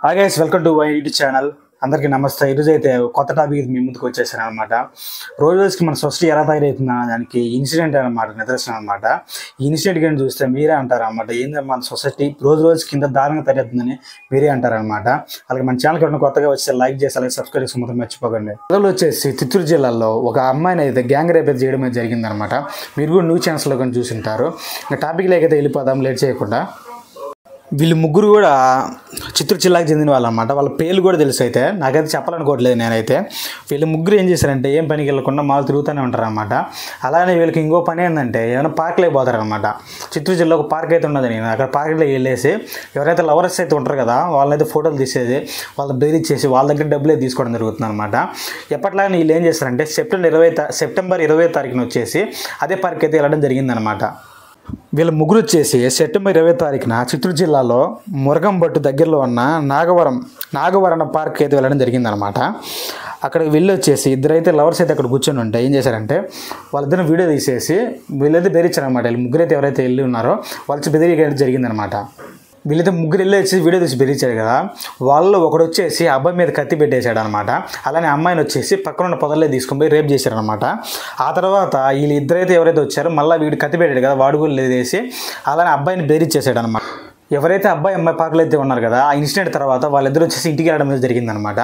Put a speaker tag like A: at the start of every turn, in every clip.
A: Hi guys, welcome to my YouTube channel. అందరికీ నమస్తే. ఈరోజు అయితే కొత్త టాపిక్ మీ ముందుకు వచ్చేసాను అనమాట. రోజుకి మన సొసైటీ ఎలా తయారవుతుందా దానికి ఇన్సిడెంట్ అనమాట, నిదర్శనం అనమాట. ఈ ఇన్సిడెంట్ కానీ చూస్తే మీరే అంటారు అనమాట, ఏంటంటే మన సొసైటీ రోజు కింద దారుణంగా తయారవుతుందని మీరే అంటారనమాట. అలాగే మన ఛానల్కి ఎవరైనా కొత్తగా వచ్చి లైక్ చేసి అలాగే సబ్స్క్రైబ్ చేసి మాత్రం మర్చిపోకండి. అందులో వచ్చేసి చిత్తూరు జిల్లాలో ఒక అమ్మాయిని అయితే గ్యాంగ్ రేప్ అయితే చేయడం అయితే జరిగిందనమాట. మీరు కూడా న్యూస్ ఛానల్స్లో కానీ చూసింటారు. ఇంకా టాపిక్ లేకైతే వెళ్ళిపోదాం లేట్ చేయకుండా. వీళ్ళు ముగ్గురు కూడా చిత్తూరు జిల్లాకు చెందిన వాళ్ళు అనమాట. వాళ్ళ పేర్లు కూడా తెలుసు. అయితే నాకైతే చెప్పాలనుకోవట్లేదు నేనైతే. వీళ్ళు ముగ్గురు ఏం చేశారంటే ఏం పనికి వెళ్ళకుండా మాలు తిరుగుతూనే ఉంటారు అనమాట. అలానే వీళ్ళకి ఇంకో పని ఏంటంటే ఏమైనా పార్క్లోకి పోతారనమాట. చిత్తూరు జిల్లా ఒక పార్క్ అయితే ఉన్నది. నేను అక్కడ పార్క్లోకి వెళ్ళేసి ఎవరైతే లవర్స్ అయితే ఉంటారు కదా వాళ్ళైతే ఫోటోలు తీసేది, వాళ్ళని బెదిరించేసి వాళ్ళ దగ్గర డబ్బులు అయితే తీసుకోవడం జరుగుతుంది అనమాట. ఎప్పట్లాగా వీళ్ళు ఏం చేస్తారంటే సెప్టెంబర్ 20వ తారీఖున వచ్చేసి అదే పార్క్ అయితే వెళ్ళడం జరిగిందనమాట. వీళ్ళ ముగ్గురు వచ్చేసి సెప్టెంబర్ 20వ తారీఖున చిత్తూరు జిల్లాలో మురగంబట్టు దగ్గరలో ఉన్న నాగవరణ పార్క్ అయితే వెళ్ళడం జరిగిందనమాట. అక్కడికి వెళ్ళి వచ్చేసి ఇద్దరైతే లవర్స్ అయితే అక్కడ కూర్చొని ఉంటే ఏం చేశారంటే వాళ్ళిద్దరిని వీడియో తీసేసి వీళ్ళైతే బెదిరించారనమాట. వీళ్ళు ముగ్గురు అయితే ఎవరైతే వెళ్ళి ఉన్నారో వాళ్ళు బెదిరియడం జరిగిందనమాట. వీళ్ళైతే ముగ్గురు వెళ్ళి వచ్చి వీడియో తీసి బెదిరించారు కదా, వాళ్ళు ఒకడు వచ్చేసి అబ్బాయి మీద కత్తి పెట్టేశాడు అనమాట. అలానే అమ్మాయిని వచ్చేసి పక్కన ఉన్న పొదలే తీసుకొని పోయి రేప్ చేశారనమాట. ఆ తర్వాత వీళ్ళు ఇద్దరైతే ఎవరైతే వచ్చారో మళ్ళీ వీడు కత్తి పెట్టాడు కదా వాడు కూడా లేదేసి అలానే అబ్బాయిని బెదిరించేశాడు అనమాట. ఎవరైతే అబ్బాయి అమ్మాయి పార్కులు అయితే ఉన్నారు కదా ఆ ఇన్సిడెంట్ తర్వాత వాళ్ళిద్దరు వచ్చేసి ఇంటికి వెళ్ళడం జరిగిందనమాట.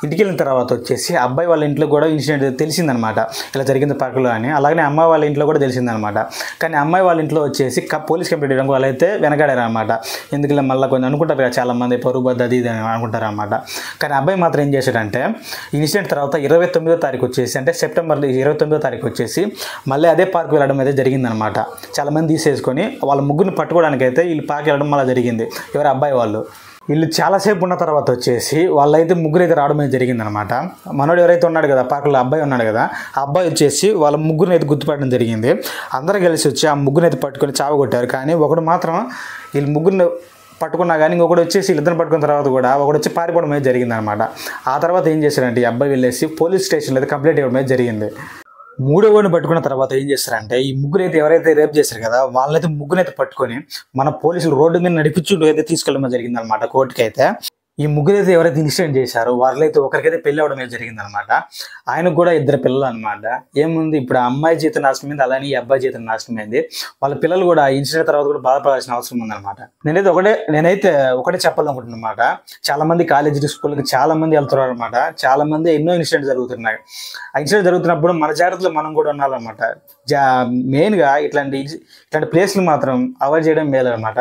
A: ఇంటికి వెళ్ళిన తర్వాత వచ్చేసి అబ్బాయి వాళ్ళ ఇంట్లో కూడా ఇన్సిడెంట్ తెలిసిందనమాట, ఇలా జరిగింది పార్కులో అని. అలాగే అమ్మాయి వాళ్ళ ఇంట్లో కూడా తెలిసిందనమాట. కానీ అమ్మాయి వాళ్ళ ఇంట్లో వచ్చేసి పోలీస్ కంప్లైంట్ ఇవ్వడం వాళ్ళైతే వెనకాడారనమాట. ఎందుకంటే మళ్ళీ కొంచెం అనుకుంటారు కదా చాలామంది పరువు బద్ద అది ఇది అని అనుకుంటారు అనమాట. కానీ అబ్బాయి మాత్రం ఏం చేశాడంటే ఇన్సిడెంట్ తర్వాత 29వ తారీఖు వచ్చేసి అంటే సెప్టెంబర్ 29వ తారీఖు వచ్చేసి మళ్ళీ అదే పార్క్ వెళ్ళడం అయితే జరిగిందనమాట. చాలామంది తీసేసుకొని వాళ్ళ ముగ్గురిని పట్టుకోవడానికి అయితే వీళ్ళు పార్క్ వెళ్ళడం మళ్ళీ జరిగింది. ఎవరు అబ్బాయి వాళ్ళు వీళ్ళు చాలాసేపు ఉన్న తర్వాత వచ్చేసి వాళ్ళైతే ముగ్గురు అయితే రావడం అయితే జరిగిందనమాట. మనోడు ఎవరైతే ఉన్నాడు కదా పార్కులో అబ్బాయి ఉన్నాడు కదా ఆ అబ్బాయి వచ్చేసి వాళ్ళ ముగ్గురిని అయితే గుర్తుపట్టడం జరిగింది. అందరూ కలిసి వచ్చి ఆ ముగ్గురిని అయితే పట్టుకొని చావగొట్టారు. కానీ ఒకడు మాత్రం వీళ్ళు ముగ్గురిని పట్టుకున్నా కానీ ఇంకొకటి వచ్చేసి వీళ్ళిద్దరిని పట్టుకున్న తర్వాత కూడా ఒకటి వచ్చి పారిపోవడం అయితే జరిగిందనమాట. ఆ తర్వాత ఏం చేశారంటే ఈ అబ్బాయి వెళ్ళేసి పోలీస్ స్టేషన్లో అయితే కంప్లైంట్ ఇవ్వడం అయితే జరిగింది. మూడోవాడిని పట్టుకున్న తర్వాత ఏం చేస్తారంటే ఈ ముగ్గురు అయితే ఎవరైతే రేప్ చేశారు కదా వాళ్ళైతే ముగ్గురైతే పట్టుకొని మన పోలీసులు రోడ్డు మీద నడిపించుకుంటూ అయితే తీసుకెళ్ళడం జరిగిందనమాట కోర్టుకి అయితే. ఈ ముగ్గురు అయితే ఎవరైతే ఇన్సిడెంట్ చేశారో వాళ్ళైతే ఒకరికైతే పెళ్లి అవడం అయితే జరిగిందనమాట. ఆయనకు కూడా ఇద్దరు పిల్లలు అనమాట. ఏముంది ఇప్పుడు ఆ అమ్మాయి జీవితం నాశనమైంది, అలానే ఈ అబ్బాయి జీవితం నాశనమైంది. వాళ్ళ పిల్లలు కూడా ఇన్సిడెంట్ తర్వాత కూడా బాధపడాల్సిన అవసరం ఉందన్నమాట. నేనైతే ఒకటే చెప్పాలనుకుంటున్నాను అనమాట. చాలా మంది కాలేజీ స్కూల్కి చాలా మంది వెళ్తున్నారు అనమాట. చాలా మంది ఎన్నో ఇన్సిడెంట్ జరుగుతున్నాయి. ఆ ఇన్సిడెంట్ జరుగుతున్నప్పుడు మన జాగ్రత్తలో మనం కూడా ఉండాలన్నమాట. మెయిన్గా ఇట్లాంటి ప్లేస్లు మాత్రం అవాయిడ్ చేయడం మేలన్నమాట.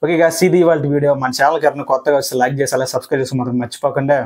A: ఓకే గాయ్స్, ఇది ఇవాళ వీడియో. మన ఛానల్కి ఎవరైనా కొత్తగా వస్తే లైక్ చేసి అలా సబ్స్క్రైబ్ చేసి మాత్రం మర్చిపోకుండా.